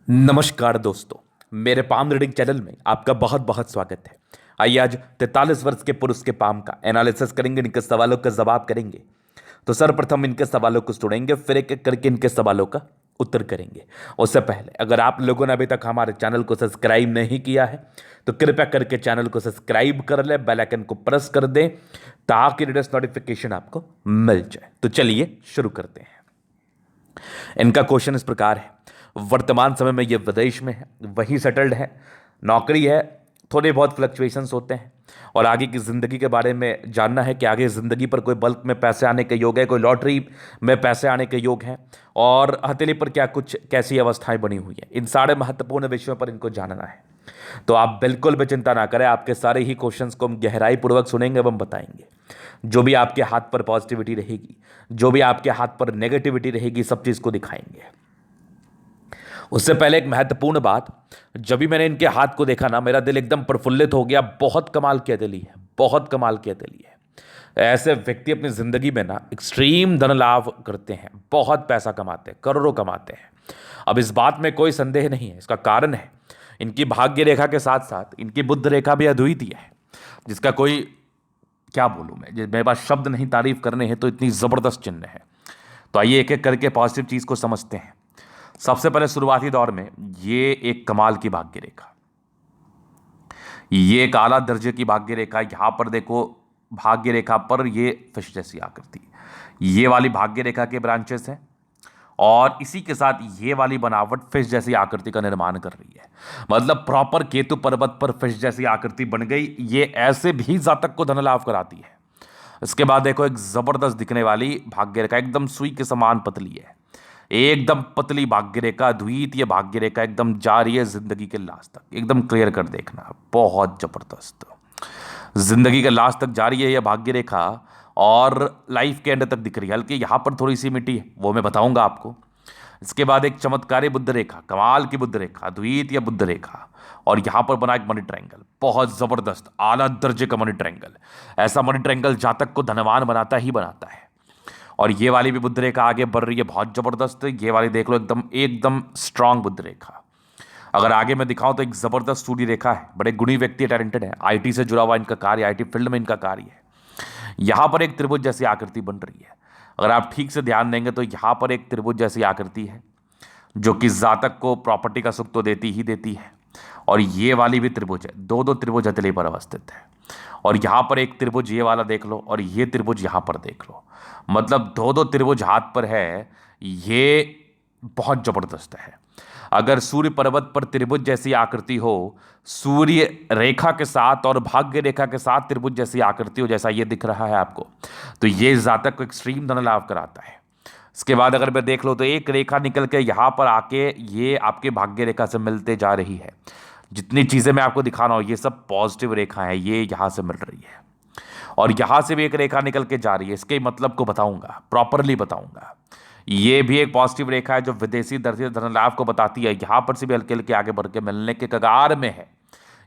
नमस्कार दोस्तों। मेरे पाम रीडिंग चैनल में आपका बहुत बहुत स्वागत है। आइए आज 43 वर्ष के पुरुष के पाम का एनालिसिस करेंगे, इनके सवालों का जवाब करेंगे। तो सर्वप्रथम इनके सवालों को सुनेंगे, फिर एक एक करके इनके सवालों का उत्तर करेंगे। उससे पहले अगर आप लोगों ने अभी तक हमारे चैनल को सब्सक्राइब नहीं किया है तो कृपया करके चैनल को सब्सक्राइब कर ले, बेल आइकन को प्रेस कर दें ताकि लेटेस्ट नोटिफिकेशन आपको मिल जाए। तो चलिए शुरू करते हैं। इनका क्वेश्चन इस प्रकार है, वर्तमान समय में ये विदेश में है, वहीं सेटल्ड है, नौकरी है, थोड़े बहुत फ्लक्चुएशंस होते हैं और आगे की ज़िंदगी के बारे में जानना है कि आगे ज़िंदगी पर कोई बल्क में पैसे आने के योग है, कोई लॉटरी में पैसे आने के योग हैं और हथेली पर क्या कुछ कैसी अवस्थाएं बनी हुई हैं। इन सारे महत्वपूर्ण विषयों पर इनको जानना है। तो आप बिल्कुल भी चिंता ना करें, आपके सारे ही क्वेश्चंस को हम गहराई पूर्वक सुनेंगे एवं बताएंगे। जो भी आपके हाथ पर पॉजिटिविटी रहेगी, जो भी आपके हाथ पर नेगेटिविटी रहेगी, सब चीज़ को दिखाएंगे। उससे पहले एक महत्वपूर्ण बात, जब भी मैंने इनके हाथ को देखा ना, मेरा दिल एकदम प्रफुल्लित हो गया। बहुत कमाल की हथेली है, बहुत कमाल की हथेली है। ऐसे व्यक्ति अपनी जिंदगी में ना एक्सट्रीम धन लाभ करते हैं, बहुत पैसा कमाते हैं, करोड़ों कमाते हैं। अब इस बात में कोई संदेह नहीं है। इसका कारण है इनकी भाग्य रेखा के साथ साथ इनकी बुद्ध रेखा भी अद्वितीय है, जिसका कोई क्या बोलूं मैं, मेरे पास शब्द नहीं तारीफ करने हैं, तो इतनी जबरदस्त चिन्ह है। तो आइए एक एक करके पॉजिटिव चीज को समझते हैं। सबसे पहले शुरुआती दौर में ये एक कमाल की भाग्य रेखा, ये एक आला दर्जे की भाग्य रेखा। यहां पर देखो, भाग्य रेखा पर ये फिश जैसी आकृति, ये वाली भाग्य रेखा के ब्रांचेस हैं और इसी के साथ ये वाली बनावट फिश जैसी आकृति का निर्माण कर रही है। मतलब प्रॉपर केतु पर्वत पर फिश जैसी आकृति बन गई। ये ऐसे भी जातक को धन लाभ कराती है। इसके बाद देखो, एक जबरदस्त दिखने वाली भाग्य रेखा, एकदम सुई के समान पतली है, एकदम पतली भाग्य रेखा, द्वितीय भाग्य रेखा एकदम जा रही है जिंदगी के लास्ट तक। एकदम क्लियर कर देखना, बहुत जबरदस्त जिंदगी के लास्ट तक जा रही है यह भाग्य रेखा और लाइफ के एंड तक दिख रही है। हल्की यहां पर थोड़ी सी मिट्टी है, वो मैं बताऊंगा आपको। इसके बाद एक चमत्कारी बुद्ध रेखा, कमाल की बुद्ध रेखा, द्वितीय बुद्ध रेखा, और यहां पर बना एक मनी ट्रायंगल, बहुत जबरदस्त आला दर्जे का मनी ट्रायंगल। ऐसा मनी ट्रायंगल जातक को धनवान बनाता ही बनाता है। और ये वाली भी बुद्ध रेखा आगे बढ़ रही है, बहुत जबरदस्त। ये वाली देख लो, एकदम एकदम स्ट्रांग बुद्ध रेखा। अगर आगे मैं दिखाऊं तो एक जबरदस्त सूर्य रेखा है। बड़े गुणी व्यक्ति, टैलेंटेड है, आईटी से जुड़ा हुआ इनका कार्य, आईटी फील्ड में इनका कार्य है। यहां पर एक त्रिभुज जैसी आकृति बन रही है। अगर आप ठीक से ध्यान देंगे तो यहां पर एक त्रिभुज जैसी आकृति है जो कि जातक को प्रॉपर्टी का सुख तो देती ही देती है। और ये वाली भी त्रिभुज है, दो दो त्रिभुज हथेली पर अवस्थित है। और यहां पर एक त्रिभुज ये वाला देख लो और ये त्रिभुज यहां पर देख लो, मतलब दो दो त्रिभुज हाथ पर है। ये बहुत जबरदस्त है। अगर सूर्य पर्वत पर त्रिभुज जैसी आकृति हो, सूर्य रेखा के साथ और भाग्य रेखा के साथ त्रिभुज जैसी आकृति हो, जैसा ये दिख रहा है आपको, तो ये जातक को एक्सट्रीम धन लाभ कराता है। इसके बाद अगर मैं देख लो तो एक रेखा निकल के यहां पर आके ये आपके भाग्य रेखा से मिलते जा रही है। जितनी चीजें मैं आपको दिखा रहा हूं ये सब पॉजिटिव रेखा है, ये यहां से मिल रही है और यहां से भी एक रेखा निकल के जा रही है। इसके मतलब को बताऊंगा, प्रॉपरली बताऊंगा। ये भी एक पॉजिटिव रेखा है जो विदेशी दर्शन धन लाभ को बताती है। यहां पर से भी हल्के हल्के आगे बढ़ के मिलने के कगार में है।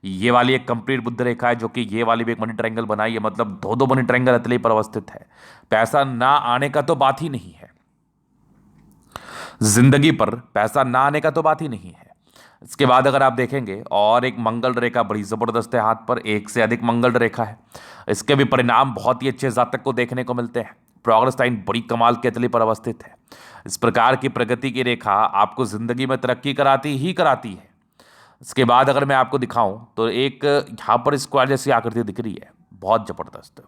ये वाली एक कंप्लीट बुद्ध रेखा है जो कि ये वाली भी एक मनी ट्रायंगल बनाई है, मतलब दो दो मनी ट्रायंगल हथेली पर अवस्थित है। पैसा ना आने का तो बात ही नहीं है, जिंदगी पर पैसा ना आने का तो बात ही नहीं है। इसके बाद अगर आप देखेंगे और एक मंगल रेखा बड़ी जबरदस्त है, हाथ पर एक से अधिक मंगल रेखा है। इसके भी परिणाम बहुत ही अच्छे जातक को देखने को मिलते हैं। प्रोग्रेस लाइन बड़ी कमाल की हथेली पर अवस्थित है। इस प्रकार की प्रगति की रेखा आपको जिंदगी में तरक्की कराती ही कराती है। इसके बाद अगर मैं आपको दिखाऊं तो एक यहां पर स्क्वायर जैसी आकृति दिख रही है, बहुत जबरदस्त।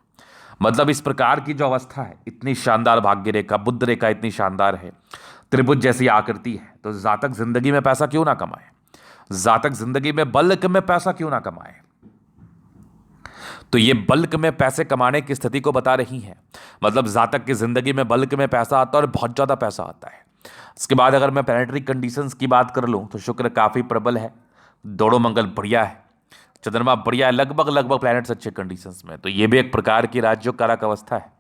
मतलब इस प्रकार की जो अवस्था है, इतनी शानदार भाग्य रेखा, बुद्ध रेखा इतनी शानदार है, त्रिभुज जैसी आकृति है, तो जातक जिंदगी में पैसा क्यों ना कमाए, जातक जिंदगी में बल्क में पैसा क्यों ना कमाए। तो ये बल्क में पैसे कमाने की स्थिति को बता रही है। मतलब जातक की जिंदगी में बल्क में पैसा आता है और बहुत ज्यादा पैसा आता है। इसके बाद अगर मैं प्लैनेटरी कंडीशंस की बात कर लूं तो शुक्र काफी प्रबल है, दोनों मंगल बढ़िया है, चंद्रमा बढ़िया है, लगभग लगभग प्लैनेट्स अच्छे कंडीशंस में। तो ये भी एक प्रकार की राज्य कारक अवस्था है।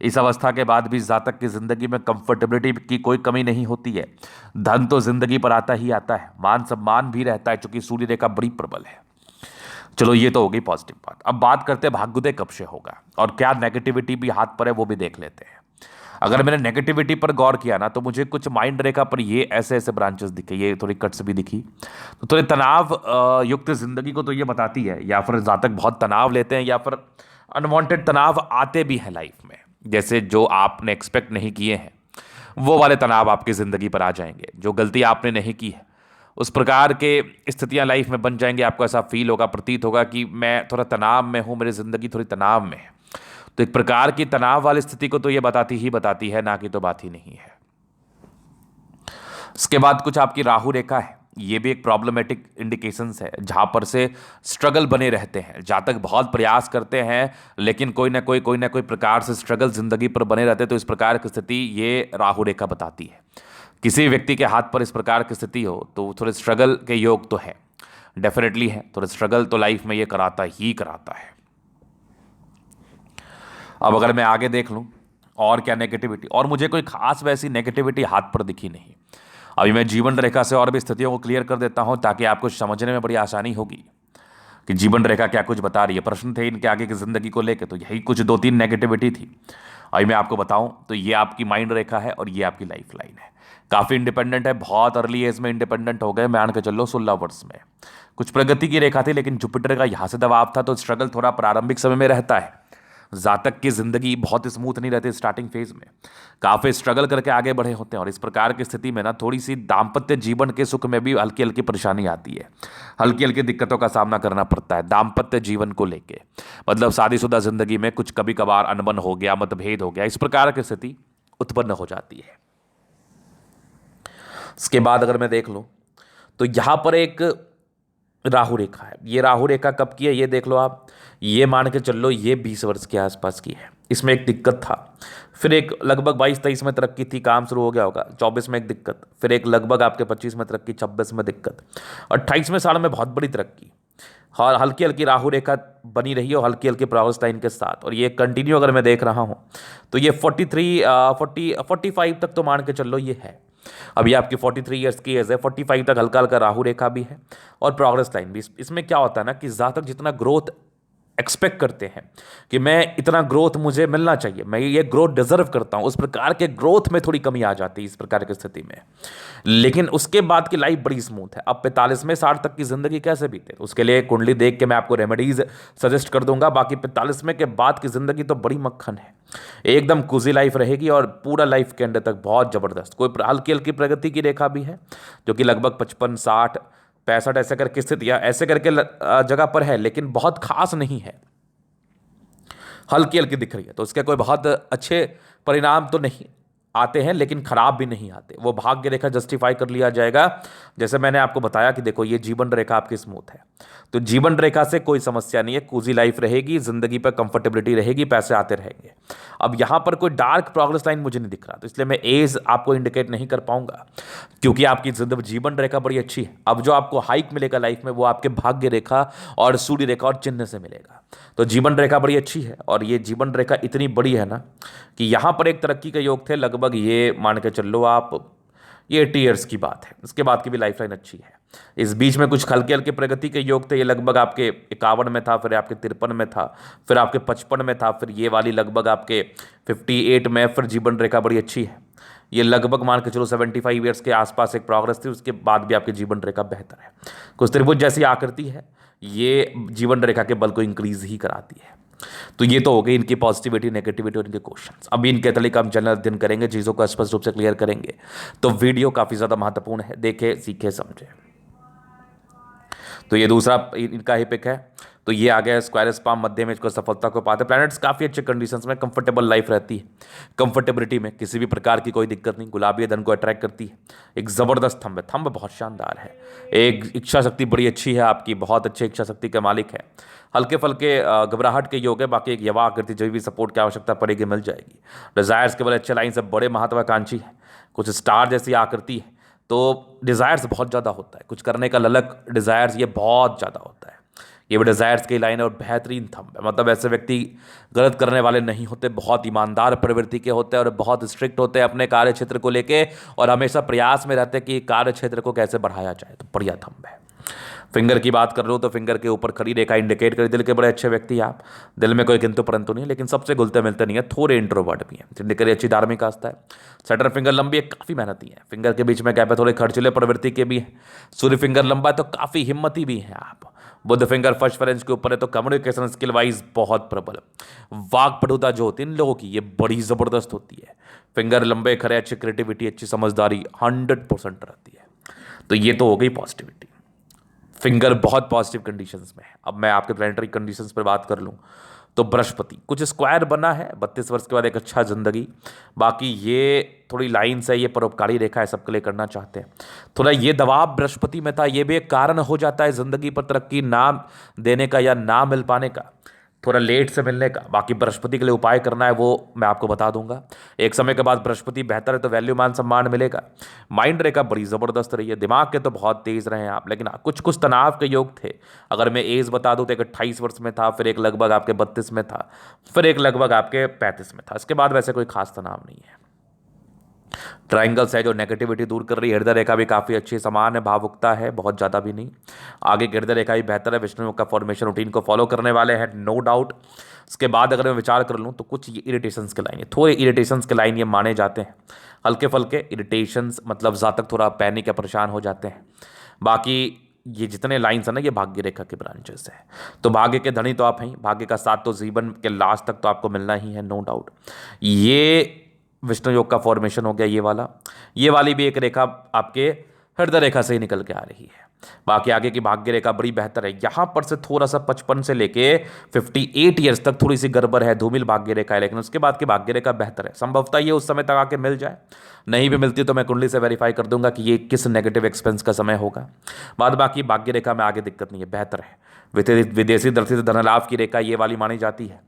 इस अवस्था के बाद भी जातक की जिंदगी में कंफर्टेबिलिटी की कोई कमी नहीं होती है। धन तो जिंदगी पर आता ही आता है, मान सम्मान भी रहता है, क्योंकि सूर्य रेखा बड़ी प्रबल है। चलो ये तो हो गई पॉजिटिव बात। अब बात करते हैं भाग्योदय कब से होगा और क्या नेगेटिविटी भी हाथ पर है, वो भी देख लेते हैं। अगर मैंने नेगेटिविटी पर गौर किया ना, तो मुझे कुछ माइंड रेखा पर ये ऐसे ऐसे ब्रांचेस दिखे, ये थोड़ी कट्स भी दिखी, तो थोड़े तनाव युक्त जिंदगी को तो ये बताती है, या फिर जातक बहुत तनाव लेते हैं, या फिर अनवांटेड तनाव आते भी हैं लाइफ में, जैसे जो आपने एक्सपेक्ट नहीं किए हैं वो वाले तनाव आपकी ज़िंदगी पर आ जाएंगे। जो गलती आपने नहीं की है उस प्रकार के स्थितियां लाइफ में बन जाएंगे। आपको ऐसा फील होगा, प्रतीत होगा कि मैं थोड़ा तनाव में हूँ, मेरी ज़िंदगी थोड़ी तनाव में है। तो एक प्रकार की तनाव वाली स्थिति को तो ये बताती है, ना कि तो बात ही नहीं है। इसके बाद कुछ आपकी राहु रेखा है, ये भी एक प्रॉब्लमेटिक इंडिकेशंस है, जहां पर से स्ट्रगल बने रहते हैं। जातक बहुत प्रयास करते हैं लेकिन कोई ना कोई प्रकार से स्ट्रगल जिंदगी पर बने रहते हैं। तो इस प्रकार की स्थिति ये राहु रेखा बताती है। किसी व्यक्ति के हाथ पर इस प्रकार की स्थिति हो तो थोड़े स्ट्रगल के योग तो है, डेफिनेटली है, थोड़ा स्ट्रगल तो लाइफ में ये कराता ही कराता है। अब अगर मैं आगे देख लूं और क्या नेगेटिविटी, और मुझे कोई खास वैसी नेगेटिविटी हाथ पर दिखी नहीं। अभी मैं जीवन रेखा से और भी स्थितियों को क्लियर कर देता हूं ताकि आपको समझने में बड़ी आसानी होगी कि जीवन रेखा क्या कुछ बता रही है। प्रश्न थे इनके आगे की जिंदगी को लेकर, तो यही कुछ 2-3 नेगेटिविटी थी। अभी मैं आपको बताऊं तो ये आपकी माइंड रेखा है और ये आपकी लाइफ लाइन है। काफ़ी इंडिपेंडेंट है, बहुत अर्ली एज में इंडिपेंडेंट हो गए, मान के चलो 16 वर्ष में। कुछ प्रगति की रेखा थी लेकिन जुपिटर का यहाँ से दबाव था, तो स्ट्रगल थोड़ा प्रारंभिक समय में रहता है। जातक की जिंदगी बहुत स्मूथ नहीं रहती, स्टार्टिंग फेज में काफी स्ट्रगल करके आगे बढ़े होते हैं। और इस प्रकार की स्थिति में ना थोड़ी सी दाम्पत्य जीवन के सुख में भी हल्की हल्की परेशानी आती है, हल्की हल्की दिक्कतों का सामना करना पड़ता है दाम्पत्य जीवन को लेके। मतलब शादीशुदा जिंदगी में कुछ कभी कभार अनबन हो गया, मतभेद हो गया, इस प्रकार की स्थिति उत्पन्न हो जाती है। इसके बाद अगर मैं देख लूं तो यहां पर एक राहु रेखा है। ये राहु रेखा कब की है ये देख लो आप, ये मान के चल लो ये 20 वर्ष के आसपास की है। इसमें एक दिक्कत था, फिर एक लगभग 22-23 में तरक्की थी, काम शुरू हो गया होगा, 24 में एक दिक्कत, फिर एक लगभग आपके 25 में तरक्की, 26 में दिक्कत, 28वें साल में बहुत बड़ी तरक्की। और हल्की हल्की राहु रेखा बनी रही है और हल्की हल्की प्रोग्रेस लाइन के साथ, और ये कंटिन्यू अगर मैं देख रहा हूँ तो ये 45 तक तो मान के चल लो ये है। अभी आपकी 43 ईयर्स की एज है, 45 तक हल्का हल्का राहु रेखा भी है और प्रोग्रेस लाइन भी। इसमें क्या होता है ना कि जातक जितना ग्रोथ एक्सपेक्ट करते हैं कि मैं इतना ग्रोथ मुझे मिलना चाहिए, मैं ये ग्रोथ डिजर्व करता हूं, उस प्रकार के ग्रोथ में थोड़ी कमी आ जाती है इस प्रकार की स्थिति में। लेकिन उसके बाद की लाइफ बड़ी स्मूथ है। अब 45वें 60 तक की जिंदगी कैसे बीते, उसके लिए कुंडली देख के मैं आपको रेमेडीज सजेस्ट कर दूंगा। बाकी 45वें के बाद की जिंदगी तो बड़ी मक्खन है, एकदम कुजी लाइफ रहेगी और पूरा लाइफ के एंड तक बहुत जबरदस्त। कोई हल्की हल्की प्रगति की रेखा भी है जो कि लगभग 55, 60, 65 ऐसे करके स्थितियां ऐसे करके जगह पर है, लेकिन बहुत खास नहीं है, हल्की हल्की दिख रही है। तो उसके कोई बहुत अच्छे परिणाम तो नहीं आते हैं लेकिन खराब भी नहीं आते, वो भाग्य रेखा जस्टिफाई कर लिया जाएगा। जैसे मैंने आपको बताया कि देखो ये जीवन रेखा आपकी स्मूथ है, तो जीवन रेखा से कोई समस्या नहीं है, कूजी लाइफ रहेगी, जिंदगी पर कंफर्टेबिलिटी रहेगी, पैसे आते रहेंगे। अब यहां पर कोई डार्क प्रोग्रेस लाइन मुझे नहीं दिख रहा, तो इसलिए मैं एज आपको इंडिकेट नहीं कर पाऊंगा क्योंकि आपकी जीवन रेखा बड़ी अच्छी है। अब जो आपको हाइक मिलेगा लाइफ में वो आपके भाग्य रेखा और सूर्य रेखा और चिन्ह से मिलेगा। तो जीवन रेखा बड़ी अच्छी है और ये जीवन रेखा इतनी बड़ी है ना कि यहां पर एक तरक्की के योग थे, लगभग ये मान के चल लो आप ये 80 ईयर्स की बात है। इसके बाद की भी लाइफ लाइन अच्छी है। इस बीच में कुछ हल्के हल्के प्रगति के योग थे, ये लगभग आपके 51 में था, फिर आपके 53 में था, फिर आपके 55 में था, फिर ये वाली लगभग आपके 58 में। फिर जीवन रेखा बड़ी अच्छी है, ये लगभग मान के चलो 75 ईयर्स के आसपास एक प्रोग्रेस थी, उसके बाद भी आपकी जीवन रेखा बेहतर है। कुछ त्रिभुज जैसी आकृति है, ये जीवन रेखा के बल को इंक्रीज ही कराती है। तो ये तो हो गई इनकी पॉजिटिविटी, नेगेटिविटी और इनके क्वेश्चंस। अभी इनके तरीके हम जनरल अध्ययन करेंगे, चीज़ों को स्पष्ट रूप से क्लियर करेंगे। तो वीडियो काफ़ी ज़्यादा महत्वपूर्ण है, देखे सीखे समझे। तो ये दूसरा इनका ही पिक है। तो ये आ गया स्क्वायर स्पाम मध्य में, इसको सफलता को पाते। प्लैनेट्स काफ़ी अच्छे कंडीशंस में, कंफर्टेबल लाइफ रहती है, कंफर्टेबिलिटी में किसी भी प्रकार की कोई दिक्कत नहीं। गुलाबी धन को अट्रैक्ट करती है, एक ज़बरदस्त थंब है, थंब बहुत शानदार है। एक इच्छा शक्ति बड़ी अच्छी है आपकी, बहुत अच्छे इच्छा शक्ति के मालिक है। हल्के फल्के घबराहट के योग है, बाकी एक यवा आकृति जो भी सपोर्ट की आवश्यकता पड़ेगी मिल जाएगी। डिजायर्स के बड़े अच्छे लाइन से, बड़े महत्वाकांक्षी है, कुछ स्टार जैसी आकृति है, तो डिज़ायर्स बहुत ज़्यादा होता है, कुछ करने का ललक डिज़ायर्स ये बहुत ज़्यादा होता है। ये भी डिज़ायर्स की लाइन है और बेहतरीन थंब है। मतलब ऐसे व्यक्ति गलत करने वाले नहीं होते, बहुत ईमानदार प्रवृत्ति के होते हैं और बहुत स्ट्रिक्ट होते हैं अपने कार्य क्षेत्र को लेके, और हमेशा प्रयास में रहते हैं कि कार्य क्षेत्र को कैसे बढ़ाया जाए। तो बढ़िया थंब है। फिंगर की बात कर रहे हो तो फिंगर के ऊपर खड़ी रेखा इंडिकेट करी दिल के बड़े अच्छे व्यक्ति हैं आप। दिल में कोई किंतु परंतु नहीं है, लेकिन सबसे घुलते मिलते नहीं है, थोड़े इंट्रोवर्ट भी हैं। इंडिकेट करी अच्छी धार्मिक आस्था है। सेटर फिंगर लंबी है, काफी मेहनती है। फिंगर के बीच में गैप है, थोड़े खर्चीले प्रवृत्ति के भी हैं। सूर्य फिंगर लंबा है तो काफी हिम्मती भी है आप। बुध फिंगर फर्स्ट फ्रेंच के ऊपर है तो कम्युनिकेशन स्किल वाइज बहुत प्रबल। वाक पटुता जो होती है इन लोगों की, ये बड़ी जबरदस्त होती है। फिंगर लंबे खड़े, अच्छी क्रिएटिविटी, अच्छी समझदारी 100% रहती है। तो ये तो हो गई पॉजिटिविटी। फिंगर बहुत पॉजिटिव कंडीशंस में है। अब मैं आपके प्लानिटरी कंडीशंस पर बात कर लूँ तो बृहस्पति कुछ स्क्वायर बना है, 32 वर्ष के बाद एक अच्छा जिंदगी। बाकी ये थोड़ी लाइन्स है, ये परोपकारी रेखा है, सबके लिए करना चाहते हैं। थोड़ा ये दबाव बृहस्पति में था, ये भी एक कारण हो जाता है जिंदगी पर तरक्की ना देने का या ना मिल पाने का, थोड़ा लेट से मिलने का। बाकी बृहस्पति के लिए उपाय करना है वो मैं आपको बता दूंगा। एक समय के बाद बृहस्पति बेहतर है तो वैल्यू मान सम्मान मिलेगा। माइंड रेखा बड़ी ज़बरदस्त रही है, दिमाग के तो बहुत तेज रहे हैं आप, लेकिन कुछ कुछ तनाव के योग थे। अगर मैं एज बता दूं तो एक 28 वर्ष में था, फिर एक लगभग आपके 32 में था, फिर एक लगभग आपके 35 में था। इसके बाद वैसे कोई खास तनाव नहीं है। ट्राइंगल्स है जो नेगेटिविटी दूर कर रही है। हृदय रेखा भी काफ़ी अच्छी समान है, भावुकता है, बहुत ज़्यादा भी नहीं। आगे की हृदय रेखा भी बेहतर है, विष्णु योग का फॉर्मेशन रूटीन को फॉलो करने वाले हैं, नो डाउट। उसके बाद अगर मैं विचार कर लूँ तो कुछ इरिटेशंस के लाइन है, थोड़े इरिटेशंस के लाइन ये माने जाते हैं, हल्के फुल्के इरिटेशंस, मतलब जातक थोड़ा पैनिक या परेशान हो जाते हैं। बाकी ये जितने लाइन्स हैं ना, ये भाग्य रेखा के ब्रांचेस है। तो भाग्य के धनी तो आप हैं, भाग्य का साथ तो जीवन के लास्ट तक तो आपको मिलना ही है, नो डाउट। ये विष्णु योग का फॉर्मेशन हो गया, ये वाली भी एक रेखा आपके हृदय रेखा से ही निकल के आ रही है। बाकी आगे की भाग्य रेखा बड़ी बेहतर है। यहां पर से थोड़ा सा 55 से लेके 58 ईयर्स तक थोड़ी सी गड़बड़ है, धूमिल भाग्य रेखा है, लेकिन उसके बाद की भाग्य रेखा बेहतर है। संभवतः ये उस समय तक आके मिल जाए, नहीं भी मिलती तो मैं कुंडली से वेरीफाई कर दूंगा कि ये किस नेगेटिव एक्सपेंस का समय होगा। बाद बाकी भाग्य रेखा में आगे दिक्कत नहीं है, बेहतर है। विदेशी दृष्टि से धन लाभ की रेखा ये वाली मानी जाती है।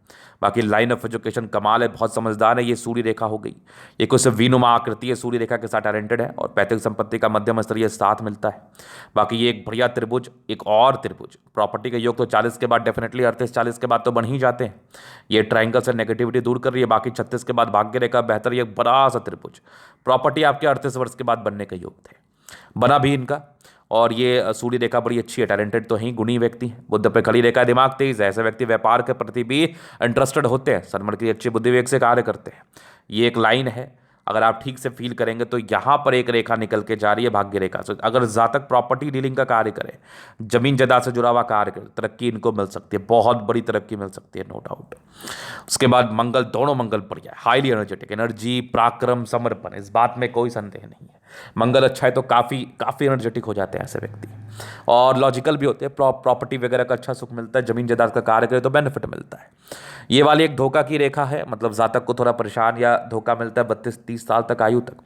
बाकी लाइन ऑफ एजुकेशन कमाल है, बहुत समझदार है। ये सूर्य रेखा हो गई, ये कुछ वीनुमा आकृति है, सूर्य रेखा के साथ टैलेंटेड है और पैतृक संपत्ति का मध्यम स्तरीय साथ मिलता है। बाकी ये एक बढ़िया त्रिभुज, एक और त्रिभुज, प्रॉपर्टी का योग तो 40 के बाद डेफिनेटली 38-40 के बाद तो बन ही जाते हैं। ये ट्राइंगल से नेगेटिविटी दूर कर रही है। बाकी 36 के बाद भाग्य रेखा बेहतर, ये एक बड़ा सा त्रिभुज, प्रॉपर्टी आपके 38 वर्ष के बाद बनने के योग थे, बना भी इनका। और ये सूर्य रेखा बड़ी अच्छी है, टैलेंटेड तो ही, गुणी व्यक्ति हैं। बुद्ध पे खड़ी रेखा, दिमाग तेज है, ऐसे व्यक्ति व्यापार के प्रति भी इंटरेस्टेड होते हैं, सन्मन की अच्छी बुद्धि विवेक से कार्य करते हैं। ये एक लाइन है, अगर आप ठीक से फील करेंगे तो यहाँ पर एक रेखा निकल के जा रही है भाग्य रेखा से। अगर जातक प्रॉपर्टी डीलिंग का कार्य करे, जमीन जायदाद से जुड़ा हुआ कार्य करे, तरक्की इनको मिल सकती है, बहुत बड़ी तरक्की मिल सकती है, नो डाउट। उसके बाद मंगल, दोनों मंगल बढ़िया है, हाईली एनर्जेटिक, एनर्जी, पराक्रम, समर्पण, इस बात में कोई संदेह नहीं है। मंगल अच्छा है तो काफ़ी काफ़ी एनर्जेटिक हो जाते हैं ऐसे व्यक्ति, और लॉजिकल भी होते हैं। प्रॉपर्टी वगैरह का अच्छा सुख मिलता है, जमीन जायदाद का कार्य करे तो बेनिफिट मिलता है। ये वाली एक धोखा की रेखा है, मतलब जातक को थोड़ा परेशान या धोखा मिलता है 32-30 साल तक आयु तक।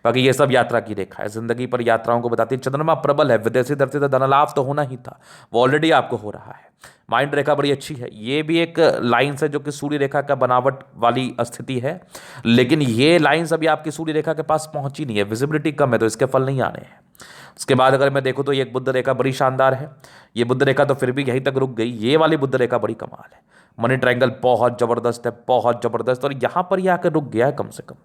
बाकी ये सब यात्रा की रेखा है, जिंदगी पर यात्राओं को बताती है। चंद्रमा प्रबल है, विदेशी धरती से धन लाभ तो होना ही था, वो ऑलरेडी आपको हो रहा है। माइंड रेखा बड़ी अच्छी है, ये भी एक लाइन्स है जो कि सूर्य रेखा का बनावट वाली स्थिति है, लेकिन ये लाइन्स अभी आपकी सूर्य रेखा के पास पहुंची नहीं है, विजिबिलिटी कम है, तो इसके फल नहीं आने हैं। उसके बाद अगर मैं देखूँ तो ये एक बुद्ध रेखा बड़ी शानदार है। ये बुद्ध रेखा तो फिर भी यहीं तक रुक गई, ये वाली बुद्ध रेखा बड़ी कमाल है। मनी ट्रायंगल बहुत जबरदस्त है, बहुत जबरदस्त, और यहां पर ये आकर रुक गया है कम से कम,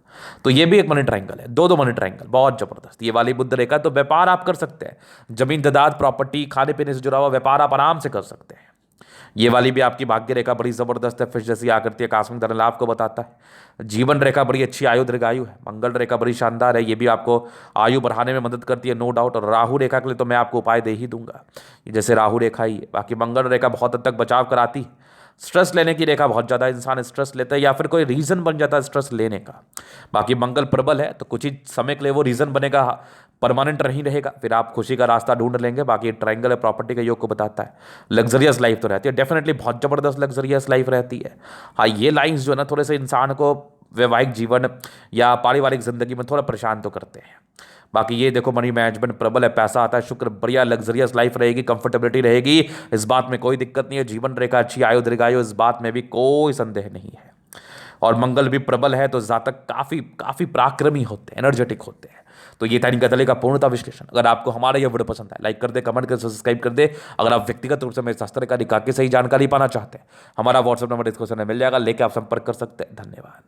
तो ये भी एक मनी ट्रायंगल है। दो मनी ट्रायंगल बहुत जबरदस्त। ये वाली बुद्ध रेखा तो व्यापार आप कर सकते हैं, जमीन जायदाद, प्रॉपर्टी, खाने पीने से जुड़ा हुआ व्यापार आप आराम से कर सकते हैं। ये वाली भी आपकी भाग्य रेखा बड़ी जबरदस्त है, फिश जैसी आकृति है, आकस्मिक धन लाभ को बताता है। जीवन रेखा बड़ी अच्छी, आयु दीर्घायु है। मंगल रेखा बड़ी शानदार है, ये भी आपको आयु बढ़ाने में मदद करती है, नो डाउट। और राहु रेखा के लिए तो मैं आपको उपाय दे ही दूंगा, जैसे राहु रेखा ही है। बाकी मंगल रेखा बहुत हद तक बचाव कराती है। स्ट्रेस लेने की रेखा, बहुत ज़्यादा इंसान स्ट्रेस लेता है या फिर कोई रीज़न बन जाता है स्ट्रेस लेने का। बाकी मंगल प्रबल है तो कुछ ही समय के लिए वो रीज़न बनेगा, परमानेंट नहीं रहेगा, फिर आप खुशी का रास्ता ढूंढ लेंगे। बाकी ट्रायंगल है, प्रॉपर्टी के योग को बताता है। लग्जरियस लाइफ तो रहती है, डेफिनेटली बहुत ज़बरदस्त लग्जरियस लाइफ रहती है। हाँ, ये लाइन्स जो है ना, थोड़े से इंसान को वैवाहिक जीवन या पारिवारिक जिंदगी में थोड़ा परेशान तो करते हैं। बाकी ये देखो, मनी मैनेजमेंट प्रबल है, पैसा आता है, शुक्र बढ़िया, लग्जरियस लाइफ रहेगी, कंफर्टेबिलिटी रहेगी, इस बात में कोई दिक्कत नहीं है। जीवन रेखा अच्छी, आयु दीर्घायु, इस बात में भी कोई संदेह नहीं है। और मंगल भी प्रबल है तो जातक काफ़ी काफ़ी पराक्रमी होते हैं, एनर्जेटिक होते हैं। तो ये था इनका तले का पूर्णता विश्लेषण। अगर आपको हमारा यह वीडियो पसंद है, लाइक कर दे, कमेंट कर, सब्सक्राइब कर दे। अगर आप व्यक्तिगत रूप से मेरे शास्त्र का निकाह की सही जानकारी पाना चाहते हैं, हमारा व्हाट्सएप नंबर डिस्क्रिप्शन में मिल जाएगा, लेके आप संपर्क कर सकते हैं। धन्यवाद।